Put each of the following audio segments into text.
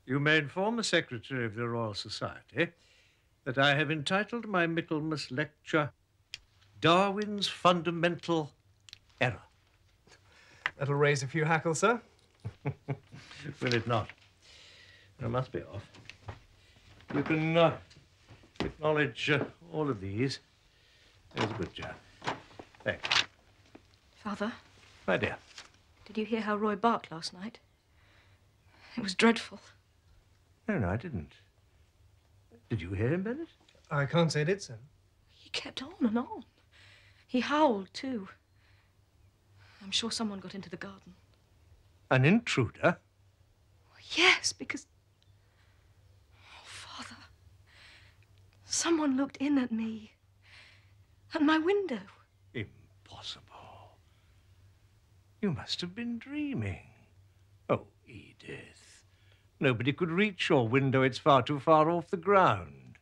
You may inform the Secretary of the Royal Society that I have entitled my Michaelmas lecture, Darwin's Fundamental Error. That'll raise a few hackles, sir. Will it not? I must be off. You can acknowledge all of these. There's a good job. Thanks. Father? My dear. Did you hear how Roy barked last night? It was dreadful. No, I didn't. Did you hear him, Bennett? I can't say I did, sir. He kept on and on. He howled, too. I'm sure someone got into the garden. An intruder? Yes, because... Oh, Father. Someone looked in at me. At my window. Impossible. You must have been dreaming. Oh, Edith. Nobody could reach your window. It's far too far off the ground.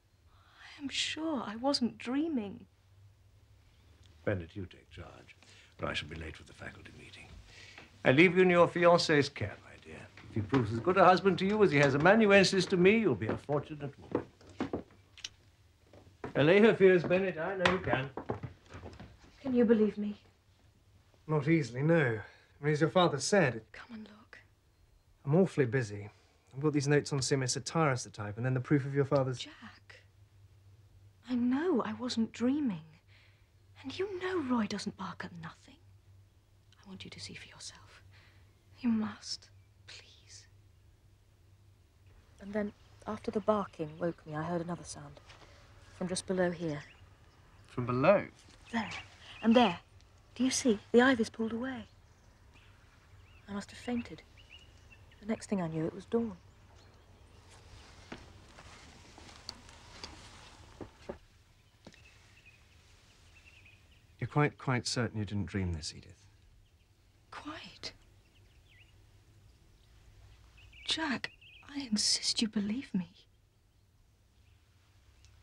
I am sure I wasn't dreaming. Bennett, you take charge, or I shall be late for the faculty meeting. I leave you in your fiancé's care, my dear. If he proves as good a husband to you as he has amanuensis to me, you'll be a fortunate woman. Allay her fears, Bennett. I know you can. Can you believe me? Not easily, no. I mean, as your father said... Come and look. I'm awfully busy. I've got these notes on Simius Satyrus, the type, and then the proof of your father's... Jack, I know I wasn't dreaming. And you know Roy doesn't bark at nothing. I want you to see for yourself. You must, please. And then, after the barking woke me, I heard another sound. From just below here. From below? There. And there. Do you see? The ivy's pulled away. I must have fainted. The next thing I knew, it was dawn. You're quite certain you didn't dream this, Edith? Quite. Jack, I insist you believe me.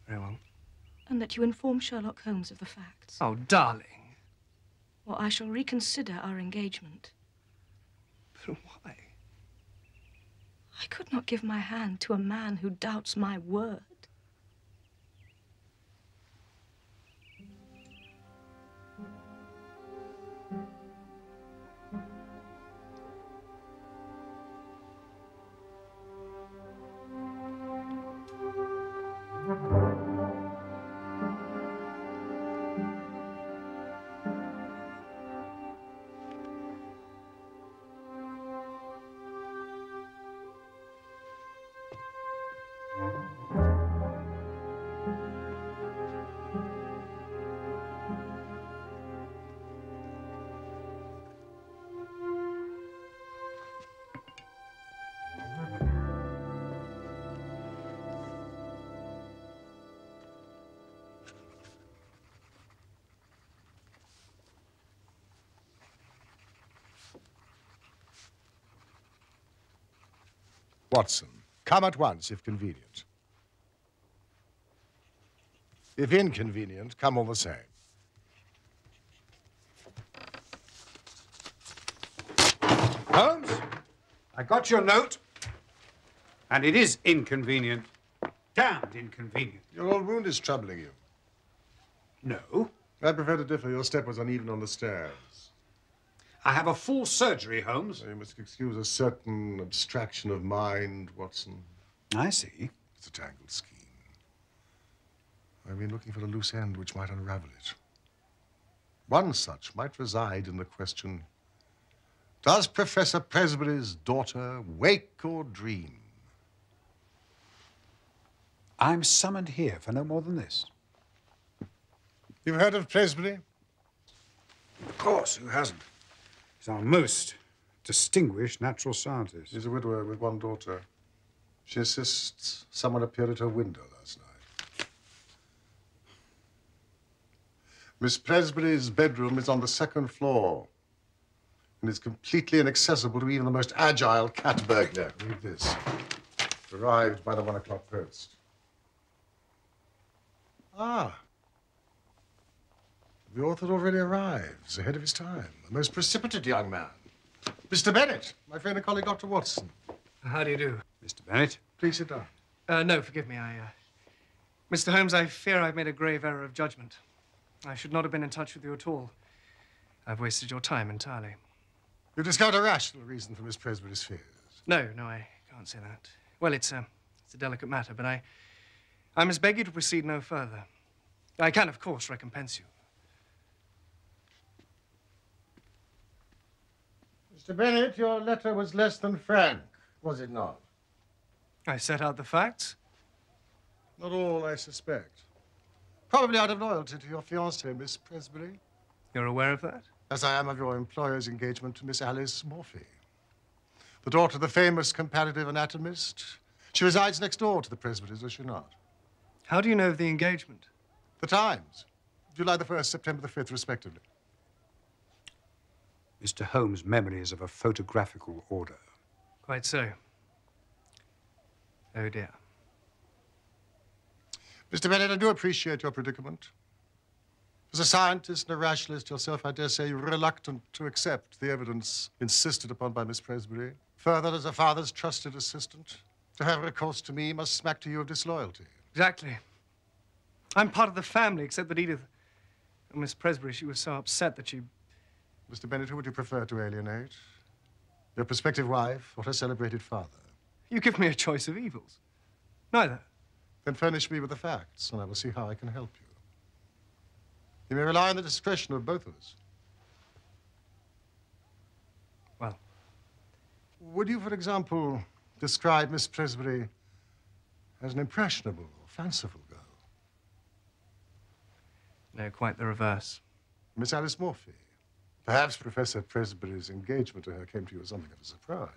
Very well. And that you inform Sherlock Holmes of the facts. Oh, darling. Or I shall reconsider our engagement. But why? I could not give my hand to a man who doubts my word. Watson, come at once, if convenient. If inconvenient, come all the same. Holmes, I got your note, and it is inconvenient. Damned inconvenient. Your old wound is troubling you. No, I prefer to differ. Your step was uneven on the stairs. I have a full surgery, Holmes. You must excuse a certain abstraction of mind, Watson. I see. It's a tangled scheme. I've been looking for a loose end which might unravel it. One such might reside in the question, does Professor Presbury's daughter wake or dream? I'm summoned here for no more than this. You've heard of Presbury? Of course, who hasn't? He's our most distinguished natural scientist. She's a widower with one daughter. She insists someone appeared at her window last night. Miss Presbury's bedroom is on the second floor and is completely inaccessible to even the most agile cat burglar. Read this. Arrived by the 1 o'clock post. Ah. The author already arrives, ahead of his time. A most precipitate young man. Mr. Bennett, my friend and colleague, Dr. Watson. How do you do? Mr. Bennett? Please sit down. No, forgive me. Mr. Holmes, I fear I've made a grave error of judgment. I should not have been in touch with you at all. I've wasted your time entirely. You discovered a rational reason for Miss Presbury's fears. No, I can't say that. Well, it's a delicate matter, but I must beg you to proceed no further. I can, of course, recompense you. Mr. Bennett, your letter was less than frank, was it not? I set out the facts. Not all, I suspect. Probably out of loyalty to your fiancée, Miss Presbury. You're aware of that? As I am of your employer's engagement to Miss Alice Morphy, the daughter of the famous comparative anatomist. She resides next door to the Presburys, does she not? How do you know of the engagement? The Times, July the 1st, September the 5th, respectively. Mr. Holmes' memory is of a photographical order. Quite so. Oh, dear. Mr. Bennett, I do appreciate your predicament. As a scientist and a rationalist yourself, I dare say you're reluctant to accept the evidence insisted upon by Miss Presbury. Further, as a father's trusted assistant, to have recourse to me must smack to you of disloyalty. Exactly. I'm part of the family, except that Edith... Miss Presbury, she was so upset that she... Mr. Bennett, who would you prefer to alienate? Your prospective wife or her celebrated father? You give me a choice of evils. Neither. Then furnish me with the facts, and I will see how I can help you. You may rely on the discretion of both of us. Well? Would you, for example, describe Miss Presbury as an impressionable or fanciful girl? No, quite the reverse. Miss Alice Morphy. Perhaps Professor Presbury's engagement to her came to you as something of a surprise.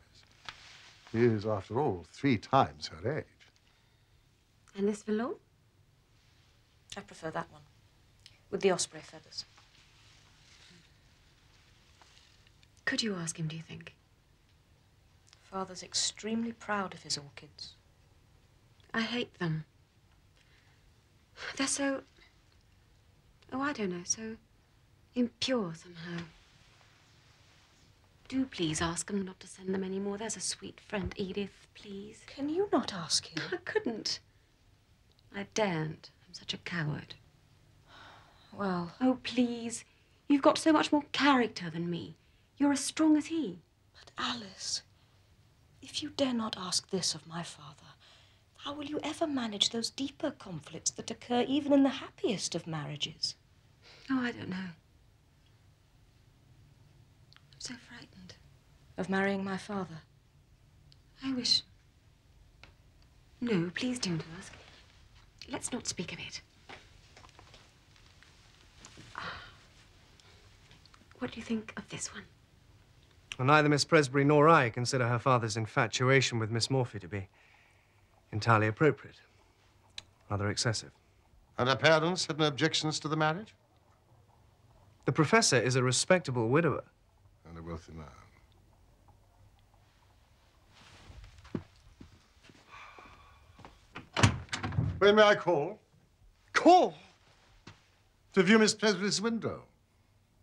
He is, after all, 3 times her age. And this velour? I prefer that one, with the osprey feathers. Could you ask him, do you think? Father's extremely proud of his orchids. I hate them. They're so... Oh, I don't know, so impure somehow. Do please ask him not to send them any more. There's a sweet friend, Edith, please. Can you not ask him? I couldn't. I daren't. I'm such a coward. Well... Oh, please. You've got so much more character than me. You're as strong as he. But Alice, if you dare not ask this of my father, how will you ever manage those deeper conflicts that occur even in the happiest of marriages? Oh, I don't know. I'm so frightened. Of marrying my father? I wish... No, please don't ask. Let's not speak of it. What do you think of this one? Well, neither Miss Presbury nor I consider her father's infatuation with Miss Morphy to be entirely appropriate. Rather excessive. And her parents had no objections to the marriage? The professor is a respectable widower. And a wealthy man. When may I call? Call? To view Miss Presbury's window.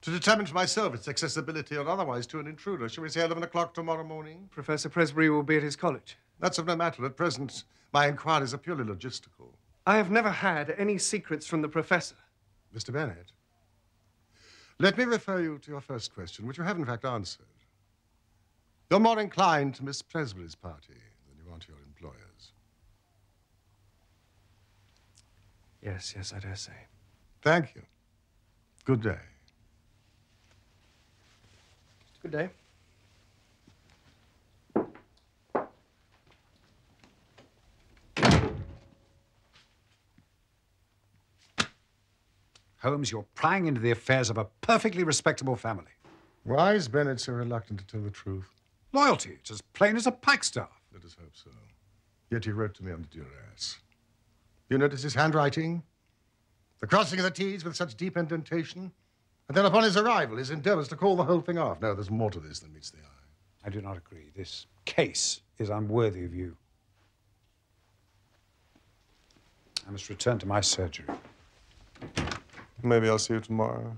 To determine for myself its accessibility or otherwise to an intruder. Shall we say 11 o'clock tomorrow morning? Professor Presbury will be at his college. That's of no matter. At present, my inquiries are purely logistical. I have never had any secrets from the professor. Mr. Bennett, let me refer you to your first question, which you have in fact answered. You're more inclined to Miss Presbury's party than you are to your employers. Yes, I dare say. Thank you. Good day. Good day. Holmes, you're prying into the affairs of a perfectly respectable family. Why is Bennett so reluctant to tell the truth? Loyalty, it's as plain as a pikestaff. Let us hope so. Yet he wrote to me under duress. You notice his handwriting? The crossing of the T's with such deep indentation? And then upon his arrival, his endeavors to call the whole thing off. No, there's more to this than meets the eye. I do not agree. This case is unworthy of you. I must return to my surgery. Maybe I'll see you tomorrow.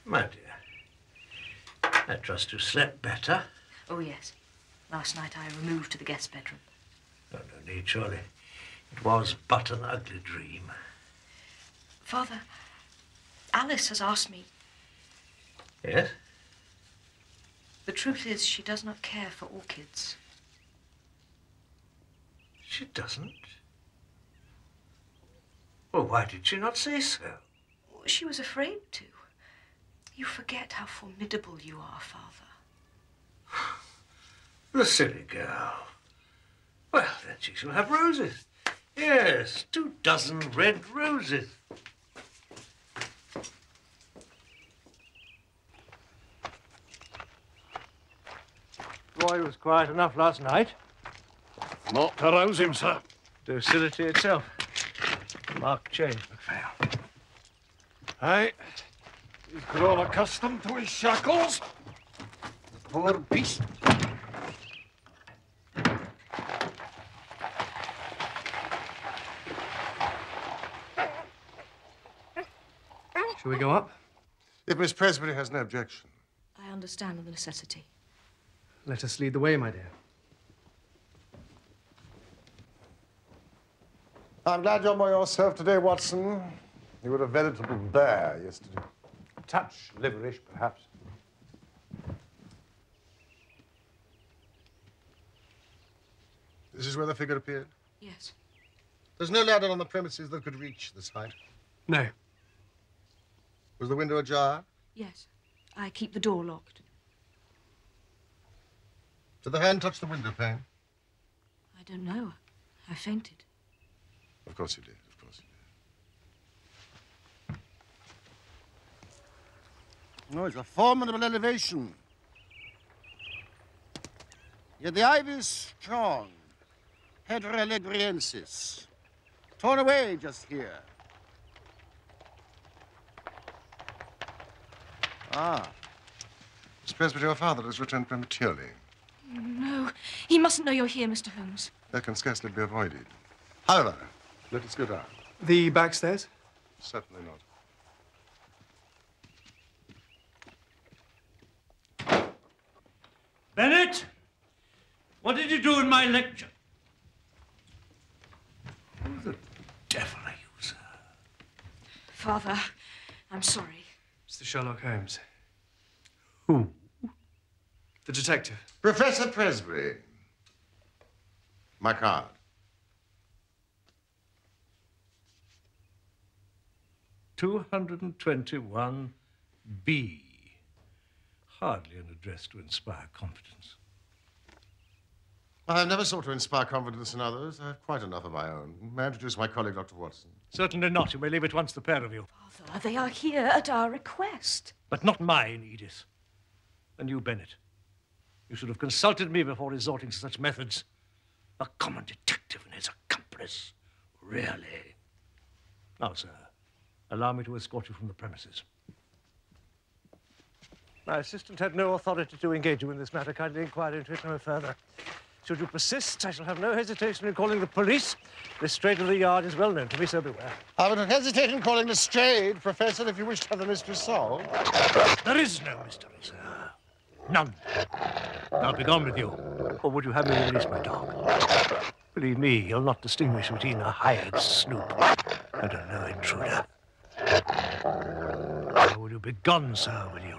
My dear, I trust you slept better. Oh, yes. Last night I removed to the guest bedroom. Oh, no need, surely. It was but an ugly dream. Father, Alice has asked me. Yes? The truth is, she does not care for orchids. She doesn't? Well, why did she not say so? She was afraid to. You forget how formidable you are, Father. The silly girl. Well, then she shall have roses. Yes, 24 red roses. Roy was quiet enough last night. Not to rouse him, sir. Docility itself. Marked change, MacPhail. Aye. He's grown accustomed to his shackles. The poor beast. Shall we go up? If Miss Presbury has no objection. I understand the necessity. Let us lead the way, my dear. I'm glad you're by yourself today, Watson. You were a veritable bear yesterday. A touch liverish, perhaps. This is where the figure appeared? Yes. There's no ladder on the premises that could reach this height. No. Was the window ajar? Yes. I keep the door locked. Did the hand touch the window pane? I don't know. I fainted. Of course you did. Of course you did. No, it's a formidable elevation. Yet the ivy is strong. Hedera legriensis. Torn away just here. Ah. Miss Presby, your father has returned prematurely. No, he mustn't know you're here, Mr. Holmes. That can scarcely be avoided. However, let us go down. The back stairs? Certainly not. Bennett! What did you do in my lecture? Who the devil are you, sir? Father, I'm sorry. Mr. Sherlock Holmes. Who? The detective. Professor Presby. My card. $221B. Hardly an address to inspire confidence. I have never sought to inspire confidence in others. I have quite enough of my own. May I introduce my colleague, Dr. Watson? Certainly not. You may leave at once, the pair of you. Father, they are here at our request. But not mine, Edith. And you, Bennett. You should have consulted me before resorting to such methods. A common detective and his accomplice. Really. Now, sir, allow me to escort you from the premises. My assistant had no authority to engage you in this matter. Kindly inquire into it no further. Should you persist, I shall have no hesitation in calling the police. This trade of the yard is well known to me, so beware. I would not hesitate in calling Lestrade, Professor, if you wish to have the mystery solved. There is no mystery, sir. None. Now be gone with you. Or would you have me release my dog? Believe me, he'll not distinguish between a hired snoop and a low intruder. Or will you be gone, sir, will you?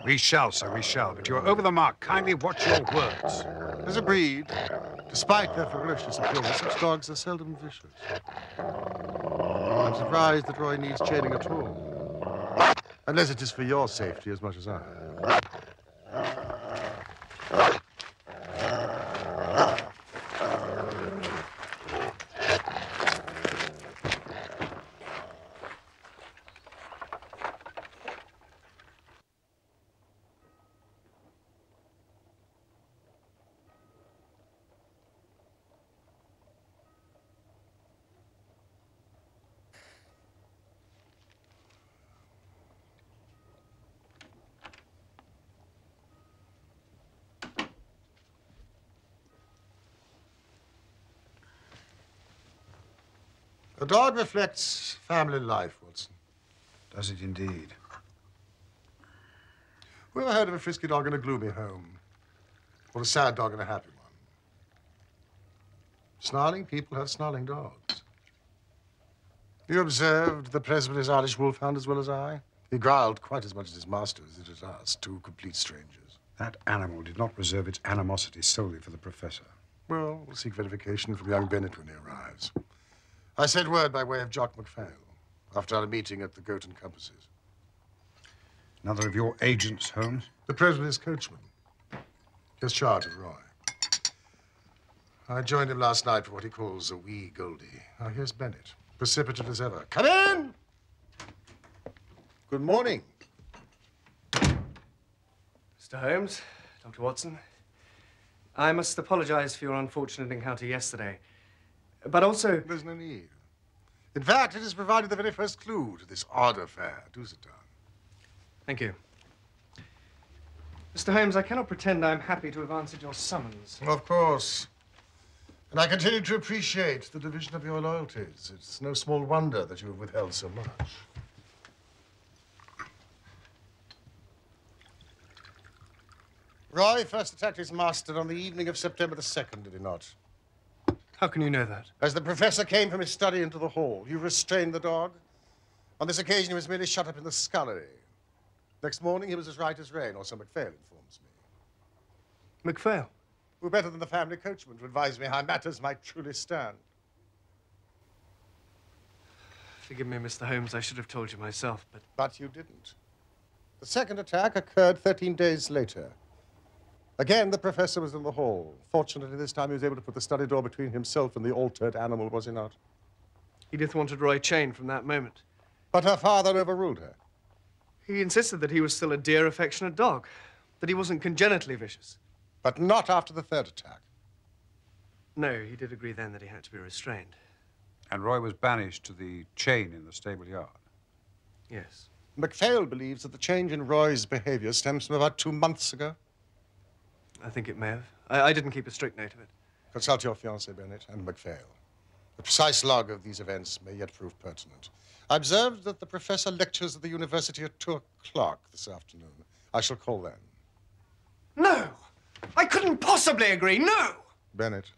We shall, sir, we shall. But you're over the mark. Kindly watch your words. As agreed, despite their ferocious appearance, such dogs are seldom vicious. I'm surprised that Roy needs chaining at all. Unless it is for your safety as much as I. A dog reflects family life, Watson. Does it indeed? Who ever heard of a frisky dog in a gloomy home? Or a sad dog in a happy one? Snarling people have snarling dogs. You observed the Presby's Irish wolfhound as well as I? He growled quite as much as his master as it did us, two complete strangers. That animal did not reserve its animosity solely for the professor. Well, we'll seek verification from young Bennett when he arrives. I sent word by way of Jock MacPhail after our meeting at the Goat and Compasses. Another of your agents, Holmes? The Presby's coachman. He has charge of Roy. I joined him last night for what he calls a wee Goldie. Now, here's Bennett, precipitate as ever. Come in! Good morning. Mr. Holmes, Dr. Watson, I must apologize for your unfortunate encounter yesterday. But also... There's no need. In fact, it has provided the very first clue to this odd affair. Do sit down. Thank you. Mr. Holmes, I cannot pretend I'm happy to have answered your summons. Of course. And I continue to appreciate the division of your loyalties. It's no small wonder that you have withheld so much. Roy first attacked his master on the evening of September the 2nd, did he not? How can you know that? As the professor came from his study into the hall, you restrained the dog. On this occasion, he was merely shut up in the scullery. Next morning, he was as right as rain, or so MacPhail informs me. MacPhail? Who better than the family coachman to advise me how matters might truly stand? Forgive me, Mr. Holmes, I should have told you myself, but... But you didn't. The second attack occurred 13 days later. Again, the professor was in the hall. Fortunately, this time he was able to put the study door between himself and the altered animal, was he not? Edith wanted Roy chained from that moment. But her father overruled her. He insisted that he was still a dear, affectionate dog, that he wasn't congenitally vicious. But not after the third attack. No, he did agree then that he had to be restrained. And Roy was banished to the chain in the stable yard. Yes. MacPhail believes that the change in Roy's behavior stems from about 2 months ago. I think it may have. I didn't keep a strict note of it. Consult your fiancé, Bennett, and MacPhail. The precise log of these events may yet prove pertinent. I observed that the professor lectures at the university at 2 o'clock this afternoon. I shall call then. No! I couldn't possibly agree, no! Bennett,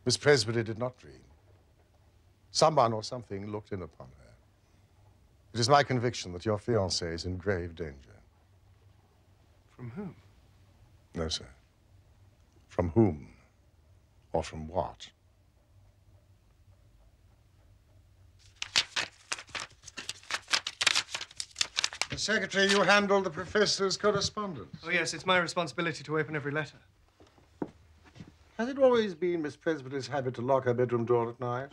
Miss Presbury did not dream. Someone or something looked in upon her. It is my conviction that your fiancé is in grave danger. From whom? No, sir. From whom? Or from what? The secretary, you handle the professor's correspondence. Oh, yes, it's my responsibility to open every letter. Has it always been Miss Presbury's habit to lock her bedroom door at night?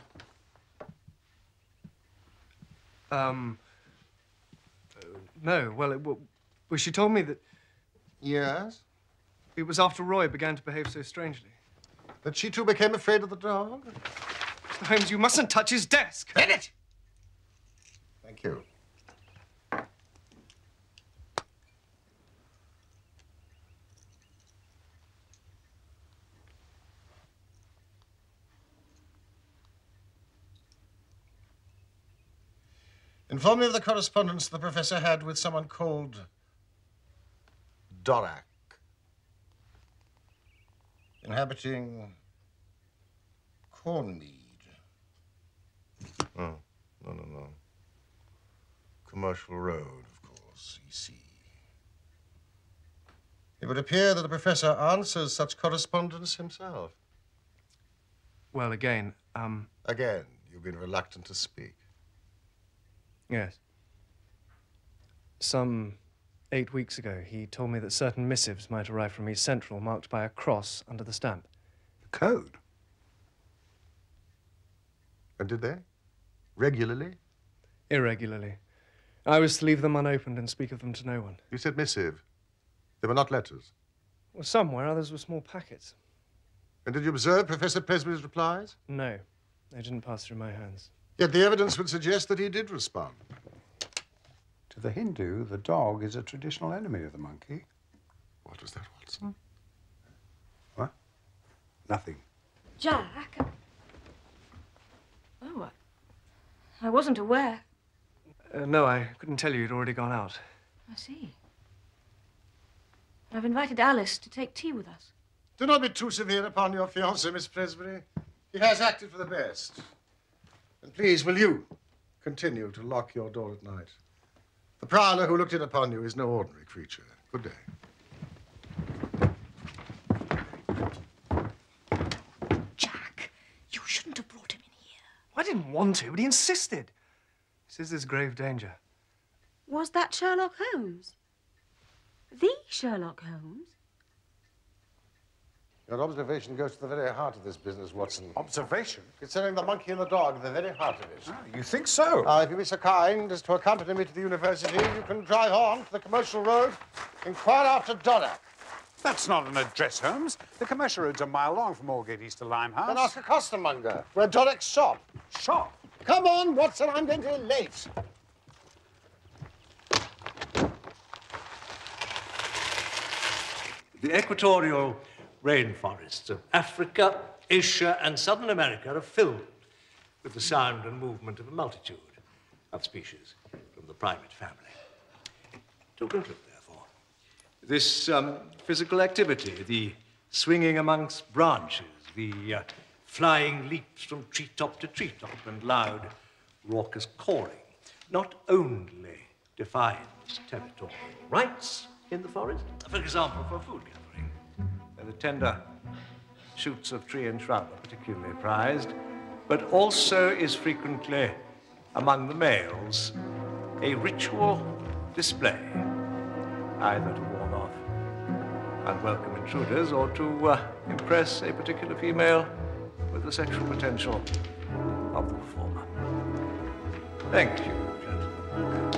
No. Well, she told me that Yes? it was after Roy began to behave so strangely. That she too became afraid of the dog? Mr. Holmes, you mustn't touch his desk. Bennett! Thank you. Inform me of the correspondence the professor had with someone called Dorak, inhabiting Cornmead. Oh, no. Commercial Road, of course, EC. It would appear that the professor answers such correspondence himself. Well, again, Again, you've been reluctant to speak. yes. Some 8 weeks ago, he told me that certain missives might arrive from East Central marked by a cross under the stamp. The code? And did they? Regularly? Irregularly. I was to leave them unopened and speak of them to no one. You said missive. They were not letters. Well, some were, others were small packets. And did you observe Professor Presbury's replies? No, they didn't pass through my hands. Yet the evidence would suggest that he did respond. To the Hindu, the dog is a traditional enemy of the monkey. What was that, Watson? What? Nothing. Jack? Oh, I wasn't aware. No, I couldn't tell you. You'd already gone out. I see. I've invited Alice to take tea with us. Do not be too severe upon your fiancé, Miss Presbury. He has acted for the best. And please, will you continue to lock your door at night? The prowler who looked in upon you is no ordinary creature. Good day. Jack, you shouldn't have brought him in here. I didn't want to, but he insisted. He says there's grave danger. Was that Sherlock Holmes? The Sherlock Holmes? Your observation goes to the very heart of this business, Watson. Observation? Concerning the monkey and the dog, the very heart of it. Ah, you think so? If you be so kind as to accompany me to the university, you can drive on to the commercial road, inquire after Dorak. That's not an address, Holmes. The commercial road's a mile long from Aldgate East to Limehouse. Then ask a costermonger where Dorak's shop. Shop? Come on, Watson, I'm going to be late. The equatorial rainforests of Africa, Asia, and Southern America are filled with the sound and movement of a multitude of species from the primate family. To conclude, therefore, this physical activity, the swinging amongst branches, the flying leaps from treetop to treetop, and loud, raucous calling, not only defines territorial rights in the forest, for example, for food gathering, where the tender shoots of tree and shrub are particularly prized, but also is frequently, among the males, a ritual display, either to ward off unwelcome intruders or to impress a particular female with the sexual potential of the performer. Thank you, gentlemen.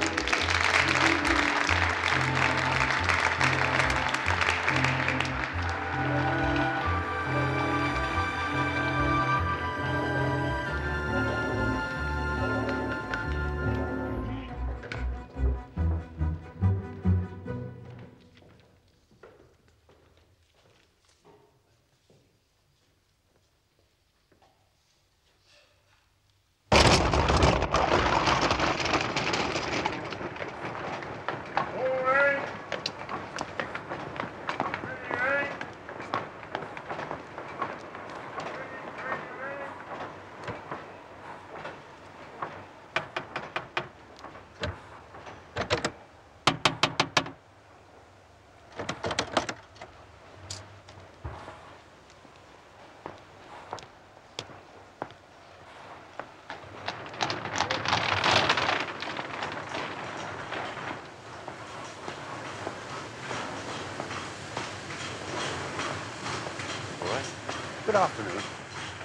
Good afternoon.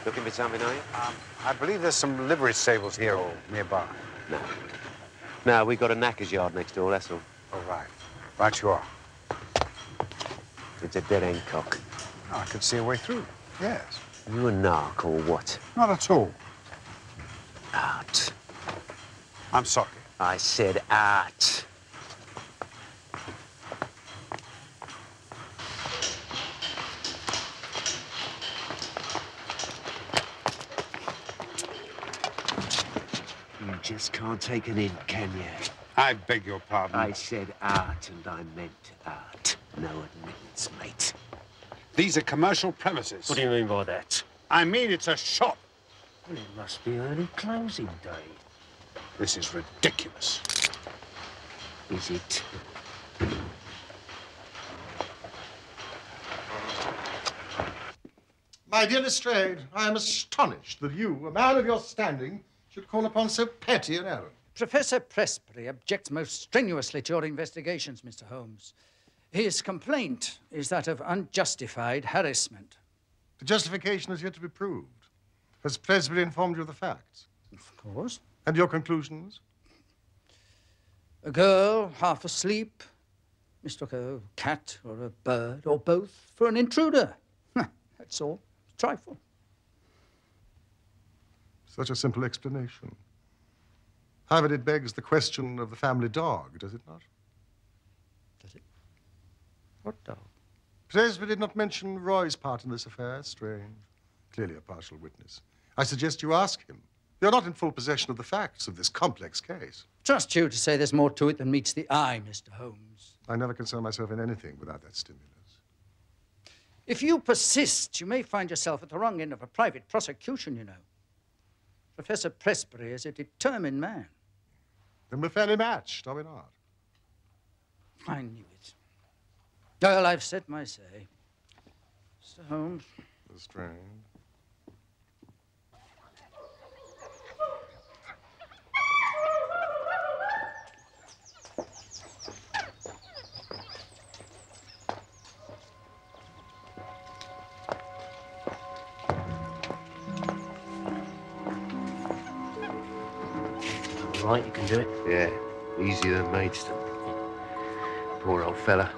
Looking for something, are you? I believe there's some livery stables here or nearby. No. No, we got a knacker's yard next door, that's all. Oh, right. Right you are. It's a dead-end cock. Oh, I could see a way through. Yes. Are you a narc or what? Not at all. Out. I'm sorry. I said out. You just can't take an in, can you? I beg your pardon. I said art, and I meant art. No admittance, mate. These are commercial premises. What do you mean by that? I mean it's a shop. Well, it must be early closing day. This is ridiculous. Is it? My dear Lestrade, I am astonished that you, a man of your standing, should call upon so petty an errand. Professor Presbury objects most strenuously to your investigations, Mr. Holmes. His complaint is that of unjustified harassment. The justification is yet to be proved. Has Presbury informed you of the facts? Of course. And your conclusions? A girl, half asleep, mistook a cat or a bird or both for an intruder. That's all. Trifle. Such a simple explanation. However, it begs the question of the family dog, does it not? Does it? What dog? Presbury did not mention Roy's part in this affair. Strange. Clearly a partial witness. I suggest you ask him. You're not in full possession of the facts of this complex case. Trust you to say there's more to it than meets the eye, Mr. Holmes. I never concern myself in anything without that stimulus. If you persist, you may find yourself at the wrong end of a private prosecution, you know. Professor Presbury is a determined man. Then we're fairly matched, are we not? I knew it. Well, I've said my say. Mr. Holmes. Strange. Right, you can do it? Yeah, easier than Maidstone. Poor old fella.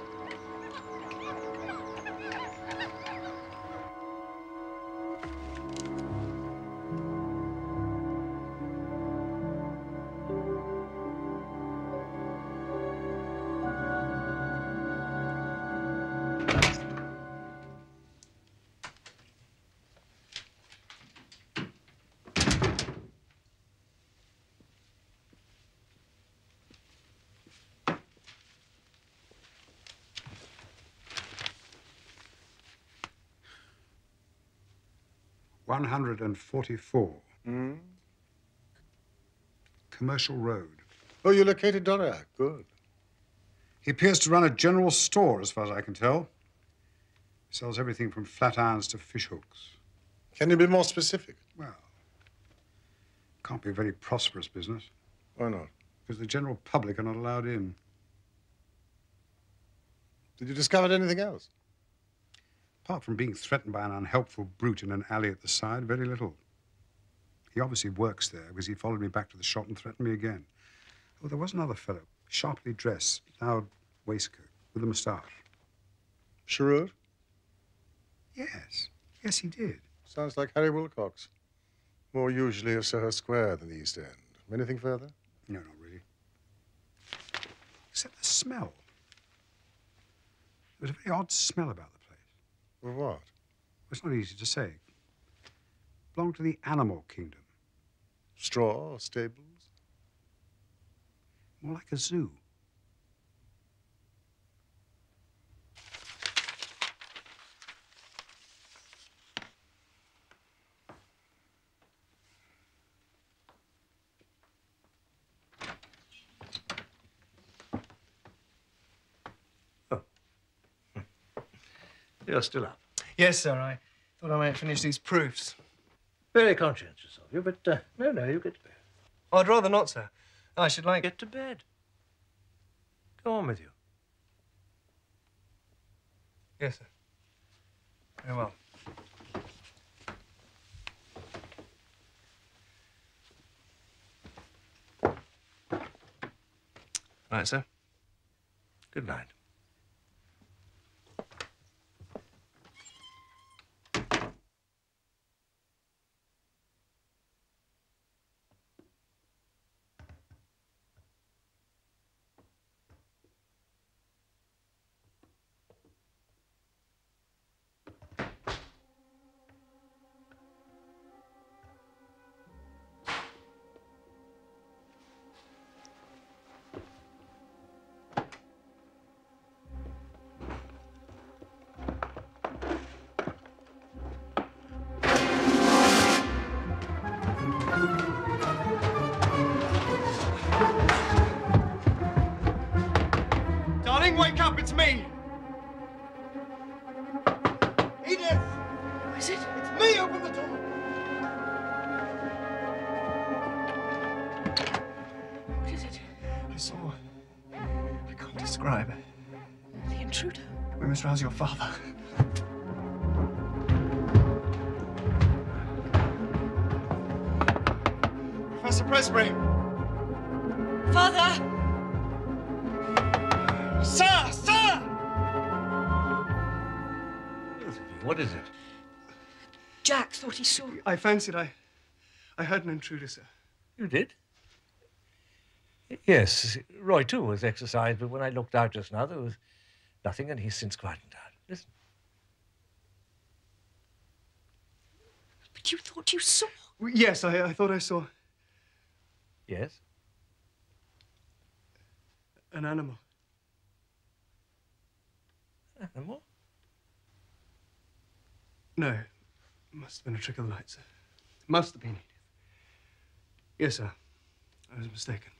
$144. Hmm? Commercial Road. Oh, you located Doriac. Good. He appears to run a general store, as far as I can tell. He sells everything from flat irons to fish hooks. Can you be more specific? Well, can't be a very prosperous business. Why not? Because the general public are not allowed in. Did you discover anything else? Apart from being threatened by an unhelpful brute in an alley at the side, very little. He obviously works there because he followed me back to the shop and threatened me again. Oh, there was another fellow, sharply dressed, loud waistcoat, with a moustache. Sherlock? Yes. Yes, he did. Sounds like Harry Wilcox. More usually of Soho Square than the East End. Anything further? No, not really. Except the smell. There was a very odd smell about the place. Well, what? It's not easy to say. It belonged to the animal kingdom. Straw, stables? More like a zoo. You're still up. Yes, sir. I thought I might finish these proofs. Very conscientious of you, but no, you get to bed. Oh, I'd rather not, sir. I should like... Get to bed. Go on with you. Yes, sir. Very well. Right, sir. Good night. Darling, wake up, it's me! Edith! Who is it? It's me, open the door! What is it? I saw... I can't describe. The intruder. We must rouse your father. Professor Presbury! Father! Sir! Sir! What is it? Jack thought he saw... I fancied I heard an intruder, sir. You did? Yes, Roy, too, was exercised, but when I looked out just now, there was nothing, and he's since quietened down. Listen. But you thought you saw... Yes, I thought I saw Yes? an animal. Animal? No, it must have been a trick of the light, sir. It must have been Edith. Yes, sir. I was mistaken.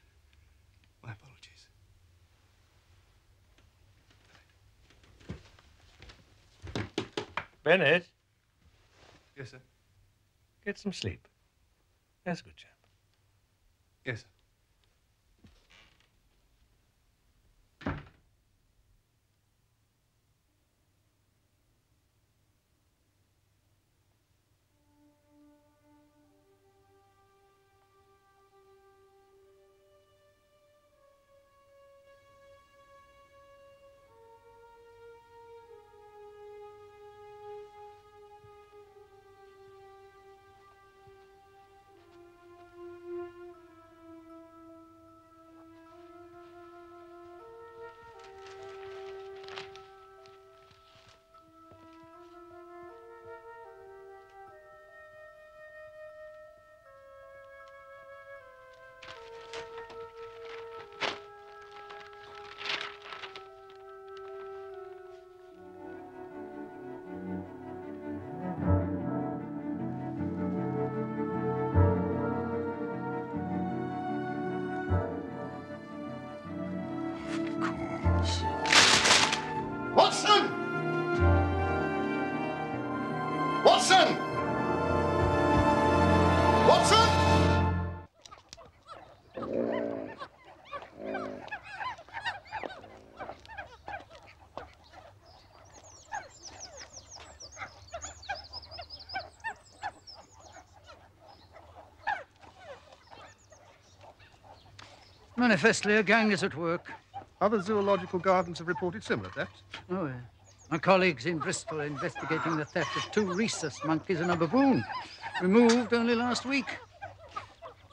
My apologies. Bennett, Yes, sir. get some sleep. That's a good chap. Yes, sir. Watson! Watson! Watson! Manifestly, a gang is at work. Other zoological gardens have reported similar thefts. Oh, yeah. My colleagues in Bristol are investigating the theft of 2 rhesus monkeys and a baboon, removed only last week.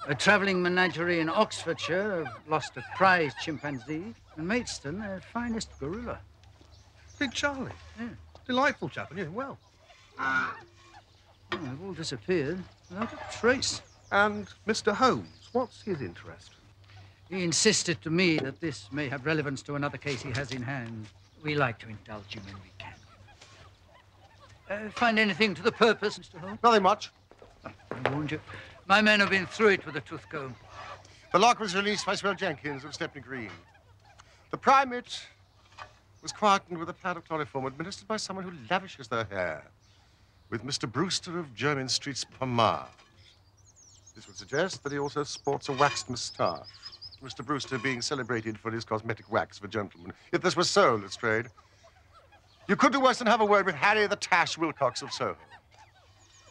A travelling menagerie in Oxfordshire have lost a prize chimpanzee, and Maidstone, their finest gorilla. Big Charlie? Yeah. Delightful chap, and knew him well. Oh, they've all disappeared without a trace. And Mr. Holmes, what's his interest? He insisted to me that this may have relevance to another case he has in hand. We like to indulge him when we can. Find anything to the purpose, Mr. Holmes? Nothing much. I warned you. My men have been through it with a tooth comb. The lock was released by Swell Jenkins of Stepney Green. The primate was quietened with a pad of chloroform administered by someone who lavishes their hair with Mr. Brewster of Jermyn Street's pomade. This would suggest that he also sports a waxed moustache, Mr. Brewster being celebrated for his cosmetic wax for gentlemen. If this was so, Lestrade, you could do worse than have a word with Harry the Tash Wilcox of Soho.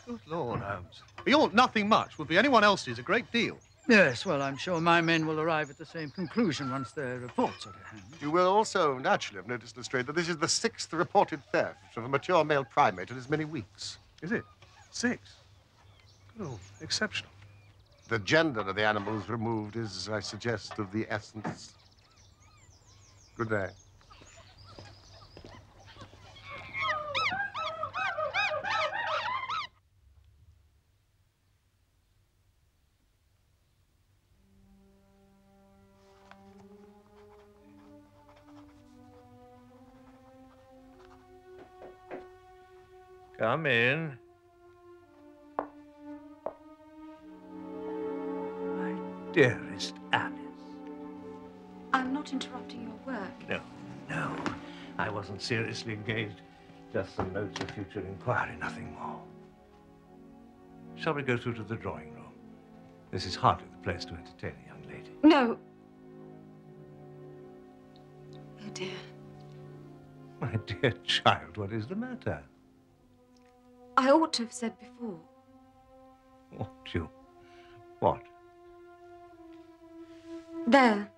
Good Lord, Holmes. Your nothing much would be anyone else's a great deal. Yes, well, I'm sure my men will arrive at the same conclusion once their reports are at hand. You will also naturally have noticed, Lestrade, that this is the 6th reported theft of a mature male primate in as many weeks. Is it? 6? Oh, exceptional. The gender of the animals removed is, I suggest, of the essence. Good day. Come in. My dearest Alice. I'm not interrupting your work. No, no. I wasn't seriously engaged. Just some notes of future inquiry, nothing more. Shall we go through to the drawing room? This is hardly the place to entertain a young lady. No. Oh, dear. My dear child, what is the matter? I ought to have said before. What? There.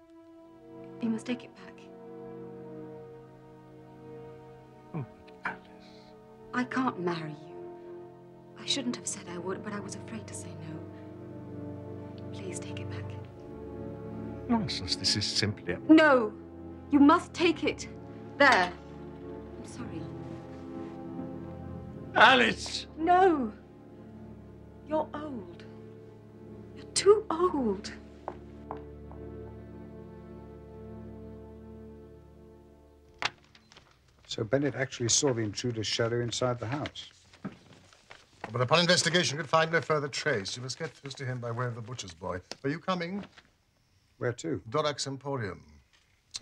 You must take it back. Oh, but Alice. I can't marry you. I shouldn't have said I would, but I was afraid to say no. Please take it back. Nonsense, this is simply a... No! You must take it. There. I'm sorry. Alice! No! You're old. You're too old. So Bennett actually saw the intruder's shadow inside the house. But upon investigation, could find no further trace. You must get first to him by way of the butcher's boy. Are you coming? Where to? Dorac's Emporium.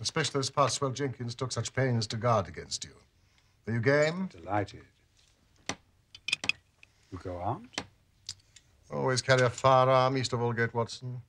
A specialist past Swell Jenkins took such pains to guard against you. Are you game? Delighted. You go armed? Always carry a firearm east of Aldgate, Watson.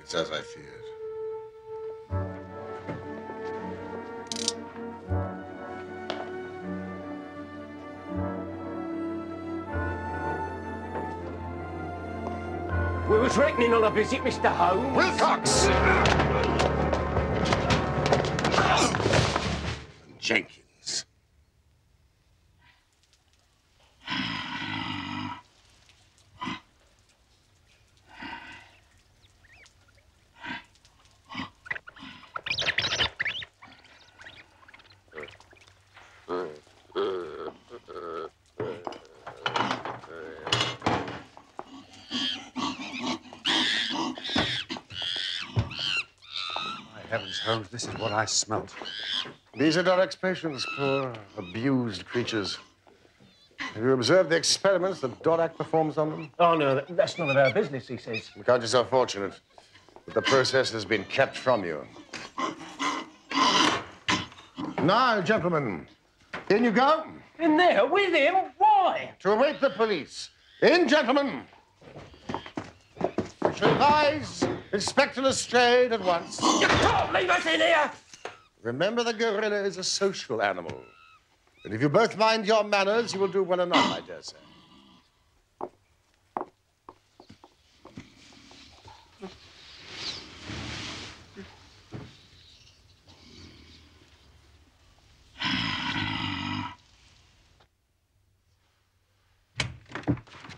It's as I feared. We was reckoning on a visit, Mr. Holmes. Wilcox! Jenkins. Heavens, Holmes, this is what I smelt. These are Dorak's patients, poor abused creatures. Have you observed the experiments that Dorak performs on them? Oh, no, that's none of our business, he says. You count yourself fortunate that the process has been kept from you. Now, gentlemen, in you go. In there, with him? Why? To await the police. In, gentlemen. I shall advise Inspector Lestrade at once. You can't leave us in here! Remember, the gorilla is a social animal. And if you both mind your manners, you will do well enough, I dare say.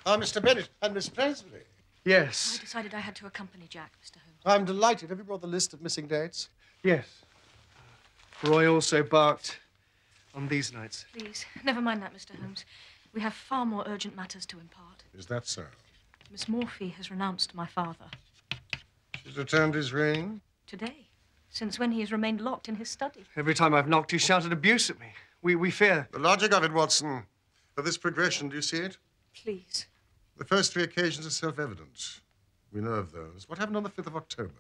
Ah, Mr. Bennett and Miss Pressley. Yes. I decided I had to accompany Jack, Mr. Holmes. I'm delighted. Have you brought the list of missing dates? Yes. Roy also barked on these nights. Please, never mind that, Mr. Holmes. We have far more urgent matters to impart. Is that so? Miss Morphy has renounced my father. She's returned his ring? Today. Since when he has remained locked in his study. Every time I've knocked, he shouted abuse at me. We fear. The logic of it, Watson. Of this progression, do you see it? Please. The first three occasions are self-evident. We know of those. What happened on the 5th of October?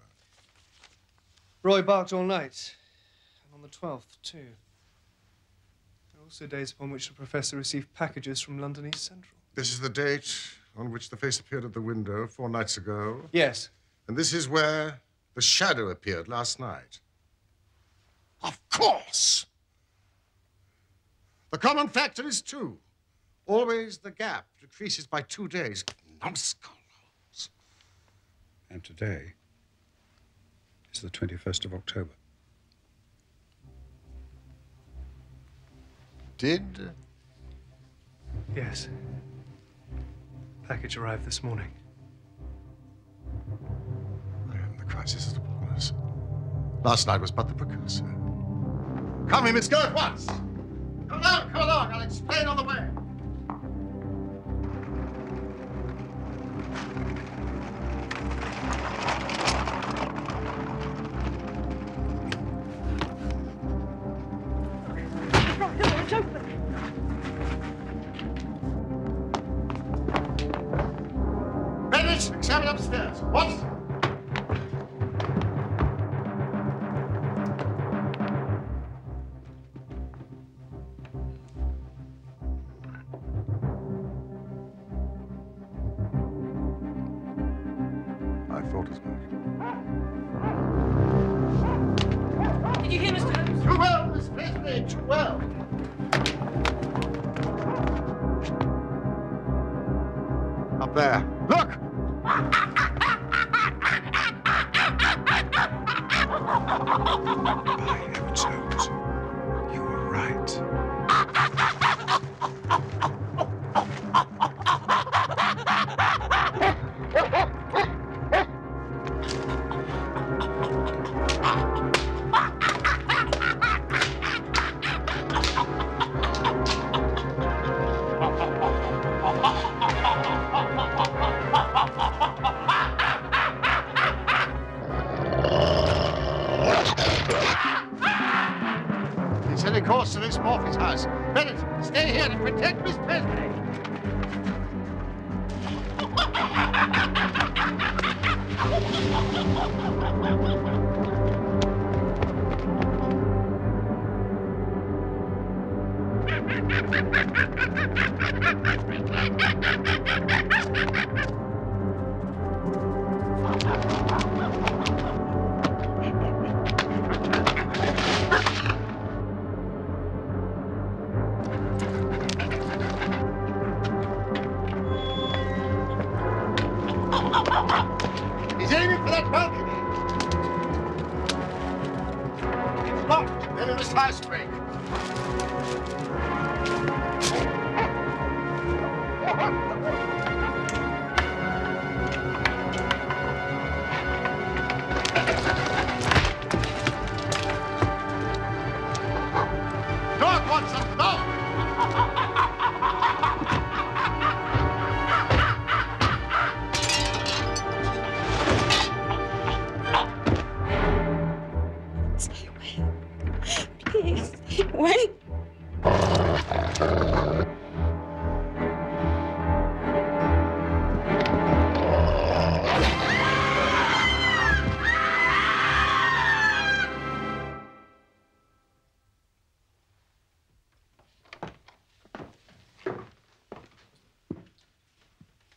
Roy barked all night. And on the 12th, too. There are also days upon which the professor received packages from London East Central. This is the date on which the face appeared at the window 4 nights ago. Yes. And this is where the shadow appeared last night. Of course! The common factor is 2. Always the gap decreases by 2 days. Numbskulls. And today is the 21st of October. Did? Yes. Package arrived this morning. The crisis is upon us. Last night was but the precursor. Come, we must go at once. Come along. I'll explain on the way. Bennett, examine upstairs. What? I thought as much. Did you hear, Mr. Holmes? Too well, Miss Pressley, too well. Up there. Look! By heavens, Holmes, you were right. He's heading course to Miss Morphy's house. Bennett, stay here to protect Miss Pressley. He's aiming for that balcony. Locked. Then in this high spring. Dog wants some dog. Stay away. Please, stay away.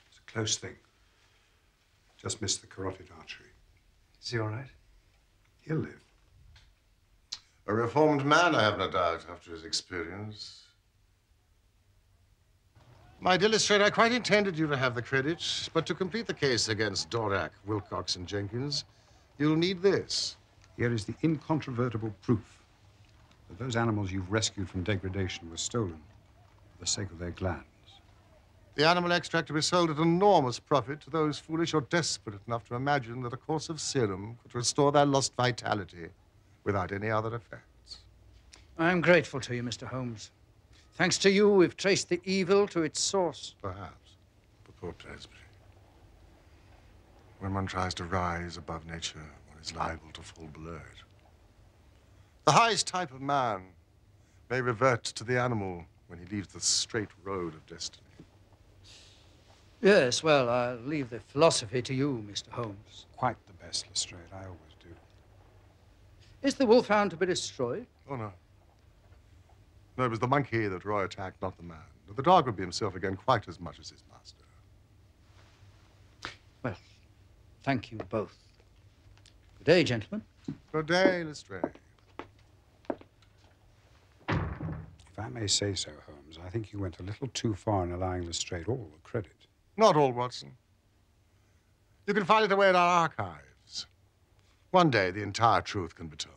It's a close thing. Just missed the carotid artery. Is he all right? He'll live. A reformed man, I have no doubt, after his experience. My dear Lestrade, I quite intended you to have the credit, but to complete the case against Dorak, Wilcox, and Jenkins, you'll need this. Here is the incontrovertible proof that those animals you've rescued from degradation were stolen for the sake of their glands. The animal extract will be sold at enormous profit to those foolish or desperate enough to imagine that a course of serum could restore their lost vitality without any other effects. I'm grateful to you, Mr. Holmes. Thanks to you, we've traced the evil to its source. Perhaps. But poor Presbury. When one tries to rise above nature, one is liable to fall below it. The highest type of man may revert to the animal when he leaves the straight road of destiny. Yes, well, I'll leave the philosophy to you, Mr. Holmes. Quite the best, Lestrade. I always do. Is the wolfhound to be destroyed? Oh, no. No, it was the monkey that Roy attacked, not the man. The dog would be himself again quite as much as his master. Well, thank you both. Good day, gentlemen. Good day, Lestrade. If I may say so, Holmes, I think you went a little too far in allowing Lestrade all the credit. Not all, Watson. You can find it away in our archives. One day, the entire truth can be told.